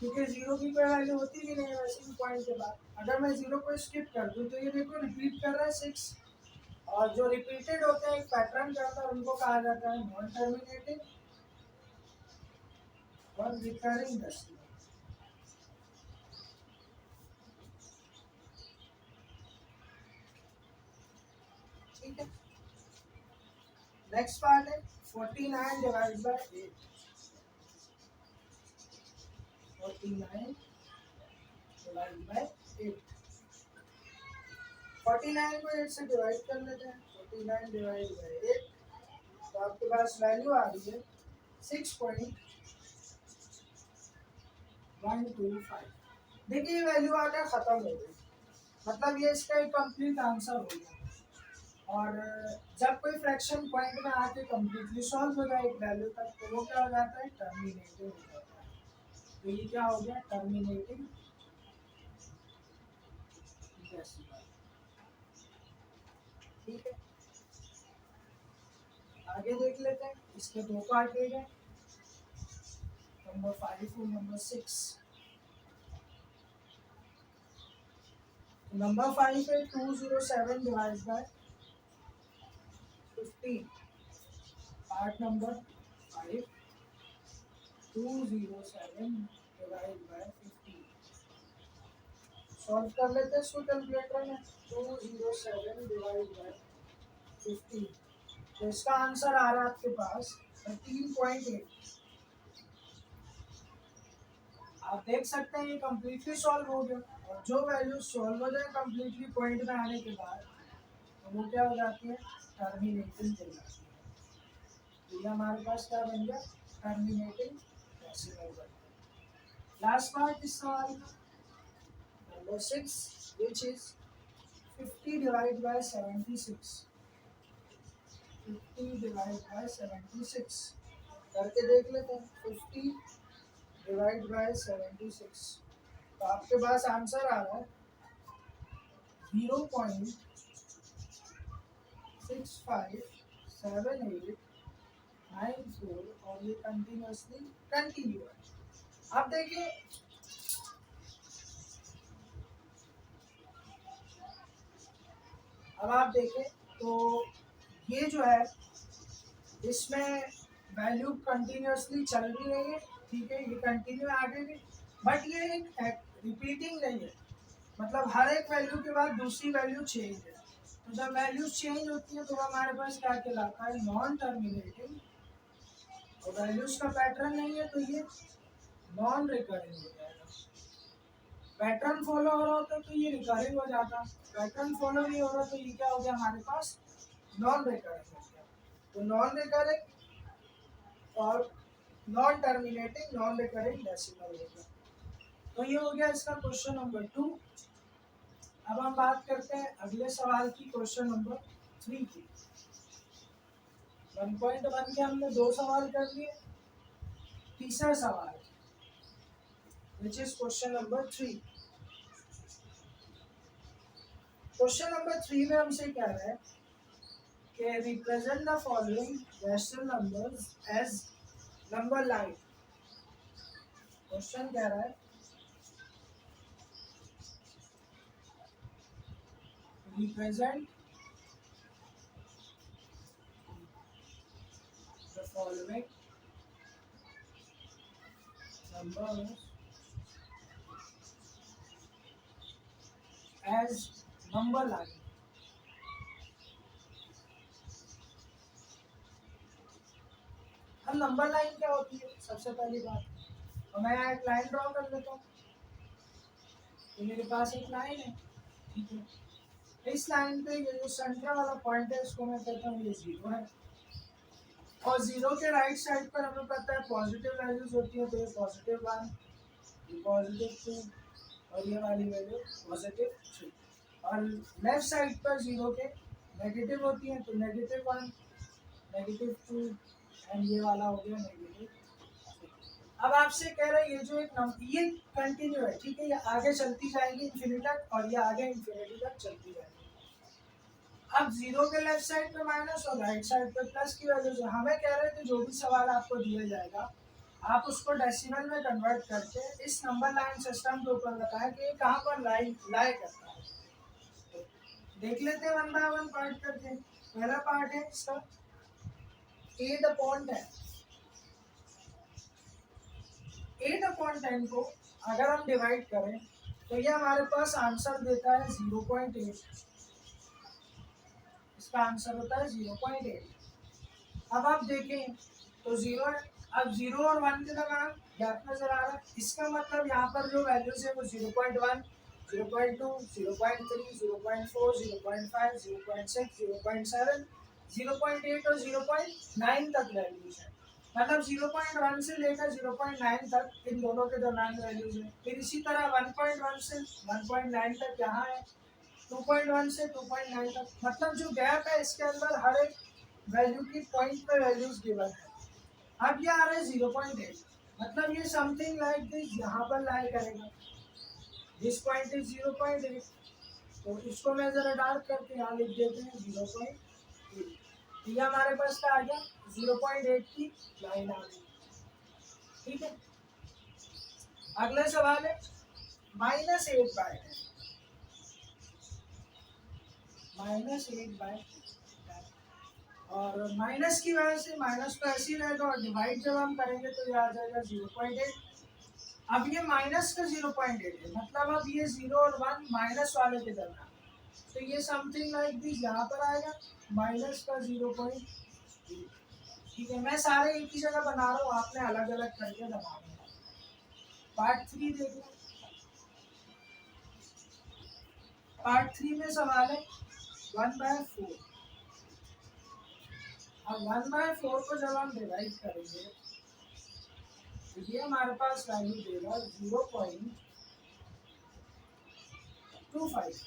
क्योंकि 0 की कोई वैल्यू होती भी नहीं है वैसे भी पॉइंट के बाद, अगर मैं 0 को स्किप कर दूं तो ये देखो रिपीट कर रहा है 6। और जो रिपीटेड होते हैं एक पैटर्न के अंदर, उनको कहा जाता है नॉन टर्मिनेटिंग और रिकरिंग डेसिमल। नेक्स्ट पार्ट है 49 डिवाइड बाय 8। 49 divide by 8। 49 को 8 से डिवाइड कर लेते हैं। 49 डिवाइड बाय 8, तो आपके पास वैल्यू आ रही है 6.125। देखिए ये वैल्यू आकर खत्म हो गई, मतलब ये इसका एक कंप्लीट आंसर हो गया। और जब कोई फ्रैक्शन पॉइंट में आके कंप्लीटली सॉल्व हो जाए एक वैल्यू तक, तो वो क्या हो जाता है, टर्मिनेटिंग हो जाता है। तो ये क्या हो गया, टर्मिनेटिंग डेसिमल। ठीक है, आगे देख लेते हैं। इसके दो पार्ट हो गए, नंबर 5 और नंबर 6। नंबर 5 है 207 divide by 15। Part number 5 207 divide by 15 solve कर लेते हैं इसको कैलकुलेटर में। 207 डिवाइड बाय 15, तो इसका आंसर आ रहा है आपके पास 13.8। आप देख सकते हैं ये कम्प्लीटली सॉल्व हो गया। और जो वैल्यू सॉल्व हो जाए कम्प्लीटली पॉइंट में आने के बाद, तो वो क्या हो जाती है, टर्मिनेटिंग हो जाती है। तो ये हमारे पास क्या बन गया, टर्मिनेटिंग डेसिमल बन गया। लास्ट पार्ट इस सवाल का number 6, which is 50 divide by 76। 50 divide by 76 करके देख लेते हैं। 50 डिवाइड बाय 76, तो आपके पास आंसर आ रहा है 0.657894, और ये कंटिन्यूअसली कंटिन्यू है। अब देखिए, अब आप देखें तो ये जो है, इसमें वैल्यू कंटिन्यूअसली चल भी रही है। ठीक है, ये कंटिन्यू आगे भी, बट ये एक रिपीटिंग नहीं है, मतलब हर एक वैल्यू के बाद दूसरी वैल्यू चेंज है। तो जब वैल्यूज चेंज होती है तो हमारे पास क्या कहलाता है, नॉन टर्मिनेटिंग। और वैल्यूज का पैटर्न नहीं है तो ये नॉन रिकरिंग हो जाएगा। पैटर्न फॉलो हो रहा होता तो ये रिकरिंग हो जाता, पैटर्न फॉलो नहीं हो रहा तो ये क्या हो गया, हमारे पास नॉन रिकरिंग हो गया। तो नॉन रिकरिंग और non terminating, non recurring decimal हो गया। तो ये हो गया इसका क्वेश्चन नंबर 2। अब हम बात करते हैं अगले सवाल की, क्वेश्चन नंबर 3 की। 1.1 के हमने 2 सवाल कर लिए। तीसरा सवाल which is question number 3। Question number 3 में हमसे कह रहा है कि represent the following rational numbers as number line. Question कह रहा है represent the following numbers as number line. हम नंबर लाइन क्या होती है, सबसे पहली बात, तो मैं एक लाइन ड्रॉ कर लेता हूँ। तो मेरे पास एक लाइन है, ठीक है। इस लाइन पे ये जो सेंटर वाला पॉइंट है इसको मैं कहता हूँ ये 0 है। और 0 के राइट साइड पर हमें पता है पॉजिटिव वैल्यूज होती है, तो ये +1, ये +2, और ये वाली वैल्यू +3। और लेफ्ट साइड पर 0 के नेगेटिव होती है, तो -1, -2, एंड ये वाला हो गया -3। अब आपसे कह रहे हैं ये जो एक नंबर, ये कंटिन्यू है, ठीक है, ये आगे चलती जाएगी इन्फिनिटी तक, और ये आगे इन्फिनिटी तक चलती जाएगी। अब 0 के लेफ्ट साइड पे माइनस और राइट साइड पे प्लस की वैल्यू से हमें कह रहे थे जो भी सवाल आपको दिया जाएगा आप उसको डेसिमल में कन्वर्ट करके इस नंबर लाइन सिस्टम के ऊपर बताएं कि कहाँ पर लाई करता है। देख लेते हैं 1 बाय 1 पार्ट करके। पहला पार्ट है इसका 8/10। 8/10 को अगर हम डिवाइड करें तो ये हमारे पास आंसर देता है 0.8। इसका आंसर होता है 0.8। अब आप देखें तो जीरो है, अब जीरो और वन के दरमियान गैप नजर आ रहा है, इसका मतलब यहाँ पर जो वैल्यूज है वो 0.1, 0.2, 0.3, 0.4, 0.5, 0.6, 0.7, 0.8 और 0.9 तक वैल्यूज है। मतलब 0.1 से लेकर 0.9 तक इन दोनों के दरमियान वैल्यूज है। फिर इसी तरह 1.1 से 1.9 तक यहाँ है, 2.1 से 2.9 तक। मतलब जो गैप है इसके अंदर हर एक वैल्यू की पॉइंट पे वैल्यूज गिवन है। अब ये आ रहा है 0.8, मतलब ये समथिंग लाइक दिस यहाँ पर लाई करेगा, दिस पॉइंट इज 0.8, तो इसको मैं जरा डार्क करके यहाँ लिख देते हैं 0.8। ये हमारे पास क्या आ गया, 0.8 की लाइन आ गई। ठीक है, अगला सवाल है -8/10, -8/10, और माइनस की वजह से माइनस तो ऐसे ही रहेगा, और डिवाइड जब हम करेंगे तो ये आ जाएगा 0.8। अब ये माइनस का 0.8 है, मतलब अब ये 0 और 1 माइनस वाले के दरमियान, तो ये समथिंग लाइक दिस यहाँ पर आएगा माइनस का 0.8। ठीक है, मैं सारे एक ही जगह बना रहा हूँ, आपने अलग अलग करके बनाना है। पार्ट 3 देख लो। पार्ट 3 में सवाल है 1/4। अब 1/4 को जब हम डिवाइड करेंगे तो ये हमारे पास वैल्यू देगा 0.25,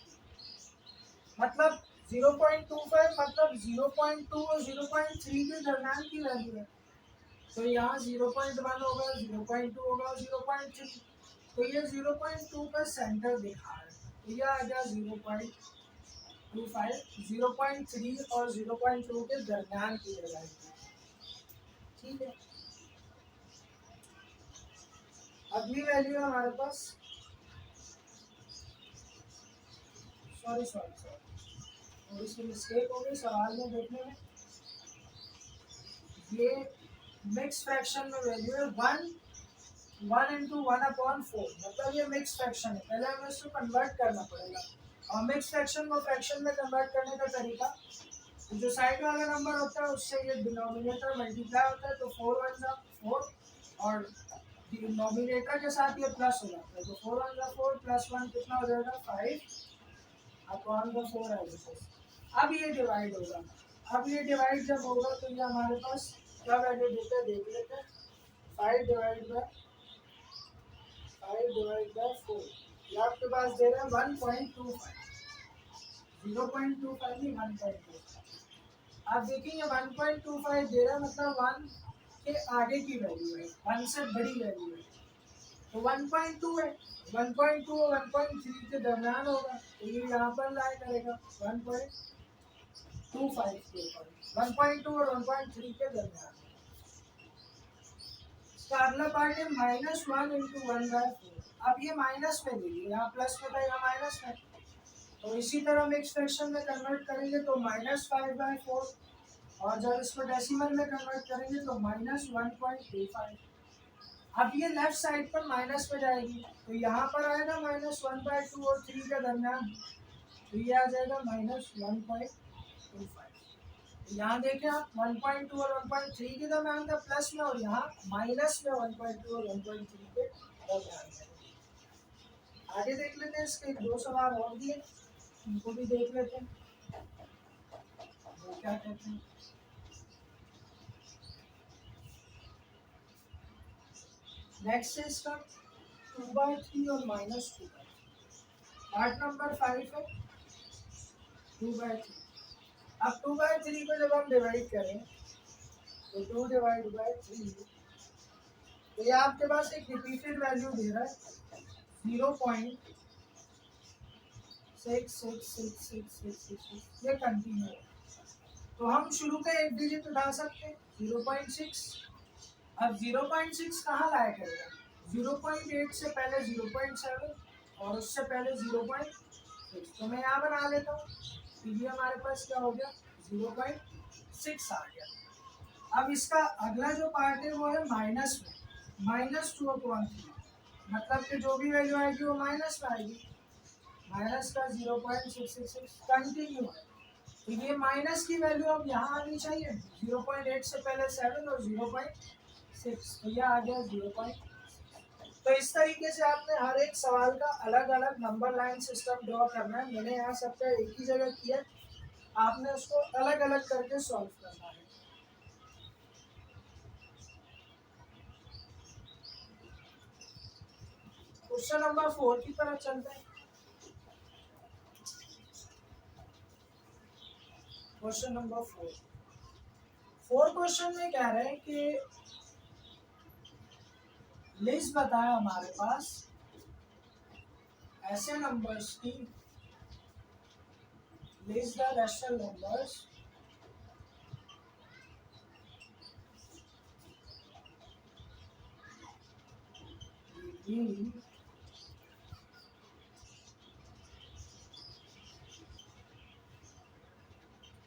मतलब 0.25 मतलब 0.2 और 0.3 के दरमियान की वैल्यू है। तो यहाँ 0.1 होगा, 0.2 होगा, 0.3, तो ये 0.2 का सेंटर दिखा रहा है, तो ये आ गया 0.25, 0.3 और 0.2 के दरमियान की वैल्यू। ठीक है, अगली वैल्यू है हमारे पास, सॉरी थोड़ी सी मिस्टेक हो गई सवाल में देखने में। ये मिक्स फ्रैक्शन में वैल्यू है 1 इंटू 1/4, मतलब ये मिक्स फ्रैक्शन है, पहले हमें इसको कन्वर्ट करना पड़ेगा। और मिक्स फ्रैक्शन को फ्रैक्शन में कन्वर्ट करने का तरीका, जो साइड वाला नंबर होता है उससे ये डिनोमिनेटर मल्टीप्लाई होता है, तो 4 1 जा 4, और डिनोमिनेटर के साथ ये प्लस हो जाता है, तो 4 1 जा 4 प्लस 1 कितना हो जाएगा 5/4 है। अब ये डिवाइड होगा, अब ये डिवाइड जब होगा तो ये हमारे पास क्या वैल्यू देता है देख लेते हैं। 5/4, ये आपके पास दे रहा है 1.25, 0.25 नहीं 1.25। आप देखेंगे 1.25 दे रहा है, मतलब 1 के आगे की वैल्यू है, 1 से बड़ी वैल्यू है, तो 1.2 है, 1.2 और 1.3 के दरमियान होगा, तो ये यहाँ पर लाई करेगा 1.25 के ऊपर, 1.2 और 1.3 के दरमियान। इसका अगला पार्ट है -1 इंटू 1/4। अब ये माइनस में लीजिए, यहाँ प्लस में था यहाँ माइनस में, तो इसी तरह हम एक्सप्रेशन में कन्वर्ट करेंगे तो -5/4, और जब इसको डेसिमल में कन्वर्ट करेंगे तो -1.35। अब ये लेफ्ट साइड पर माइनस में जाएगी, तो यहाँ पर आएगा -1/2 और 3 के दरमियान, तो ये आ जाएगा -1.25। यहाँ देखें आप 1.2 और 1.3 के दरमियान का प्लस में, और यहाँ माइनस में 1.2 और 1.3 के दरमियान में। आगे देख लेते हैं, इसके 2 सवाल और दिए, इनको भी देख लेते हैं वो क्या कहते हैं। नेक्स्ट है इसका 2/3 और -2। पार्ट नंबर 5 है 2/3। अब 2/3 को जब हम डिवाइड करें तो 2/3, तो ये आपके पास एक रिपीटेड वैल्यू दे रहा है 0.66666, ये कंटिन्यू है, तो हम शुरू का एक डिजिट उठा सकते हैं 0.6। अब 0.6 कहाँ लाया करेगा, 0.8 से पहले 0.7 और उससे पहले 0.6, तो मैं यहाँ बना लेता हूँ, तो ये हमारे पास क्या हो गया 0.6 आ गया। अब इसका अगला जो पार्ट है वो है माइनस में, -2/3, मतलब कि जो भी वैल्यू आएगी वो माइनस में आएगी, माइनस का 0.666 कंटिन्यू है, ये माइनस की वैल्यू अब यहाँ आनी चाहिए, 0.8 से पहले 7 और 0.6, तो यह आ गया 0. तो इस तरीके से आपने हर एक सवाल का अलग अलग नंबर लाइन सिस्टम ड्रॉ करना है। मैंने यहाँ सबका एक ही जगह किया, आपने उसको अलग अलग करके सॉल्व करना है। क्वेश्चन नंबर 4 की तरफ चलते हैं। क्वेश्चन नंबर 4 क्वेश्चन में कह रहे हैं कि लिस्ट बताया हमारे पास ऐसे नंबर्स की, list the rational numbers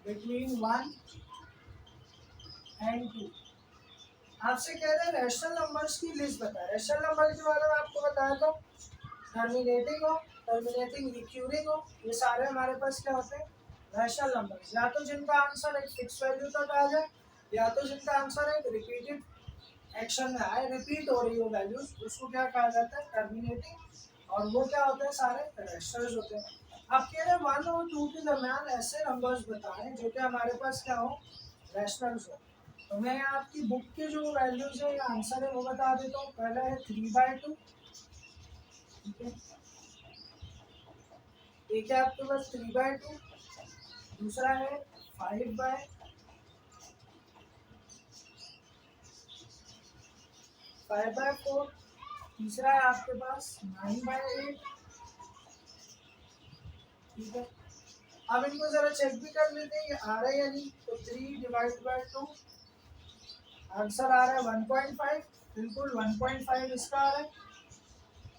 between 1 and 2। आपसे कह रहे हैं रैशनल नंबर्स की लिस्ट बताए। रैशनल नंबर के बारे में आपको बताया तो टर्मिनेटिंग हो, टर्मिनेटिंग रिक्यूरिंग हो, ये सारे हमारे पास क्या होते हैं, रैशनल नंबर्स। या तो जिनका आंसर एक फिक्स वैल्यू तक आ जाए, या तो जिनका आंसर एक रिपीटेड एक्शन में आए, रिपीट हो रही हो वैल्यूज, उसको क्या कहा जाता है, टर्मिनेटिंग। और वो क्या होते हैं, सारे रैशनल्स होते हैं। अब कह रहे हैं 1 और 2 के दरमियान ऐसे नंबर्स बताएं जो कि हमारे पास क्या हो, रैशनल्स हो। तो मैं आपकी बुक के जो वैल्यूज है या आंसर है वो बता देता हूँ। पहला है 3/2, ठीक है, एक है आपके पास 3/2, दूसरा है 5/4, तीसरा है आपके पास 9/8, ठीक है। अब इनको जरा चेक भी कर लेते हैं ये आ रहा है या नहीं। तो 3/2 आंसर आ रहा है 1.5, बिल्कुल 1.5 इसका आ रहा है।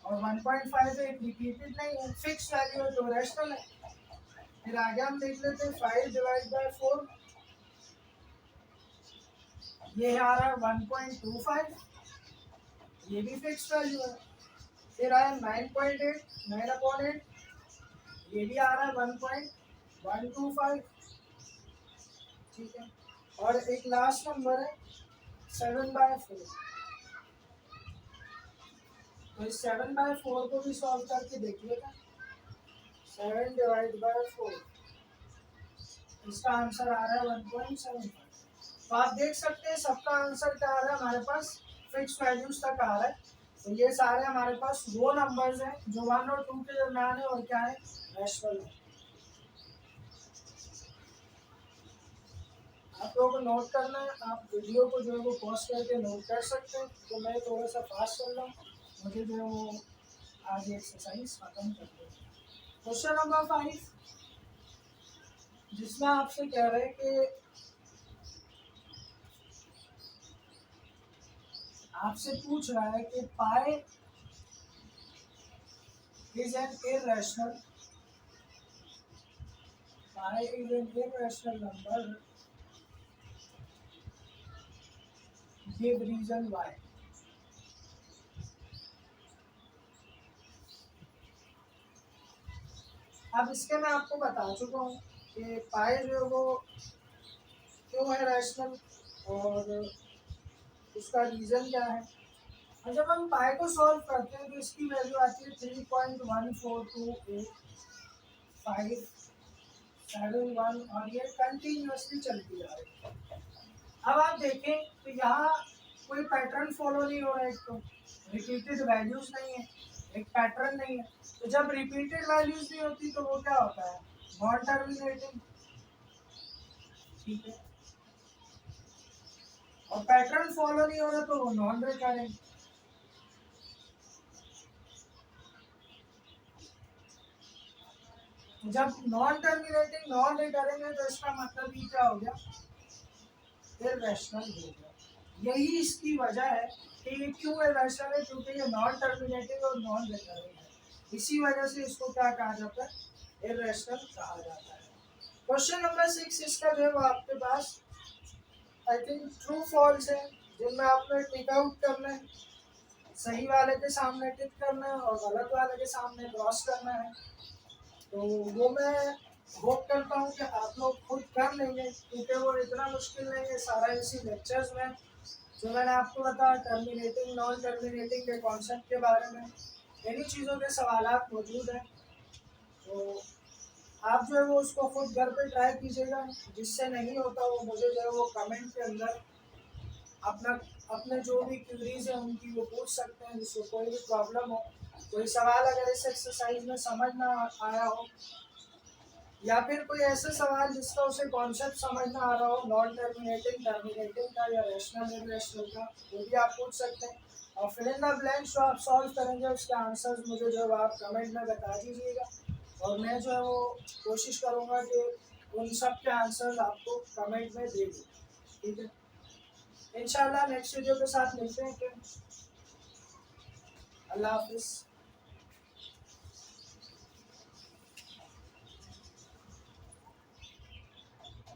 और 1.5 एक रिपीटेड नहीं है, फिक्स वैल्यू है तो रैशनल है। फिर आगे हम देख लेते हैं 5/4, ये आ रहा है 1.25, ये भी फिक्स वैल्यू है। फिर आया 9.8, 9/8, ये भी आ रहा है 1.125, ठीक है। और एक लास्ट नंबर है 7/4। तो इस 7/4 को भी सॉल्व करके देखिएगा। 7/4 इसका आंसर आ रहा है 1.75। तो आप देख सकते हैं सबका आंसर क्या आ रहा है हमारे पास, फिक्स वैल्यूज तक आ रहा है। तो ये सारे हमारे पास वो नंबर्स हैं जो 1 और 2 के दरम्यान है और क्या है, रैशनल है। आप लोगों को नोट करना है, आप वीडियो को जो है वो पॉज करके नोट कर सकते हैं। तो मैं थोड़ा सा फास्ट चल रहा हूँ, मुझे जो है वो आज एक्सरसाइज खत्म कर दो। क्वेश्चन नंबर 5, जिसमें आपसे कह रहे हैं कि आपसे पूछ रहा है कि pi is an irrational, pi is an irrational number, give reason why. अब इसके मैं आपको बता चुका हूँ कि पाई जो है वो क्यों है रैशनल और उसका रीज़न क्या है। और जब हम पाई को सॉल्व करते हैं तो इसकी वैल्यू आती है 3.1428571 और ये कंटिन्यूसली चलती जा रही है। अब आप देखें तो यहाँ कोई पैटर्न फॉलो नहीं हो रहा है, एक तो रिपीटेड वैल्यूज नहीं है, एक पैटर्न नहीं है। तो जब रिपीटेड वैल्यूज नहीं होती तो वो क्या होता है, नॉन टर्मिनेटिंग, ठीक है। और पैटर्न फॉलो नहीं हो रहा तो वो नॉन रिकरिंग। जब नॉन टर्मिनेटिंग नॉन रिकरिंग है तो इसका मतलब ये क्या हो गया, इररेशनल हो गया। यही इसकी वजह है कि ये क्यों इररेशनल है, क्योंकि ये नॉन टर्मिनेटिंग और नॉन रिकरिंग है। इसी वजह से इसको क्या कहा जाता है, इररेशनल कहा जाता है। क्वेश्चन नंबर 6 इसका जो है वो आपके पास आई थिंक ट्रू फॉल्स है, जिनमें आपने टिक आउट करना है, सही वाले के सामने टिक करना है और गलत वाले के सामने क्रॉस करना है। तो वो मैं होप करता हूँ कि आप लोग खुद कर लेंगे, क्योंकि वो इतना मुश्किल नहीं है। सारा इसी लेक्चर्स में जो मैंने आपको बताया, टर्मिनेटिंग नॉन टर्मिनेटिंग के कॉन्सेप्ट के बारे में, इन्हीं चीज़ों के सवालात मौजूद हैं। तो आप जो है वो उसको खुद घर पे ट्राई कीजिएगा। जिससे नहीं होता वो मुझे जो है वो कमेंट के अंदर अपना अपने जो भी क्यूरीज हैं उनकी वो पूछ सकते हैं, जिसको कोई भी प्रॉब्लम हो, कोई सवाल अगर इस एक्सरसाइज में समझ ना आया हो, या फिर कोई ऐसे सवाल जिसका उसे कॉन्सेप्ट समझ ना आ रहा हो, नॉन टर्मिनेटिंग टर्मिनेटिंग का या रैशनल इररेशनल का, वो भी आप पूछ सकते हैं। और फिल इन द ब्लैंक्स जो आप सॉल्व करेंगे उसके आंसर्स मुझे जो है आप कमेंट में बता दीजिएगा, और मैं जो है वो कोशिश करूँगा कि उन सब के आंसर्स आपको कमेंट में दे दूँ। ठीक है, इंशाल्लाह नेक्स्ट वीडियो के साथ मिलते हैं। फिर अल्लाह हाफिज़।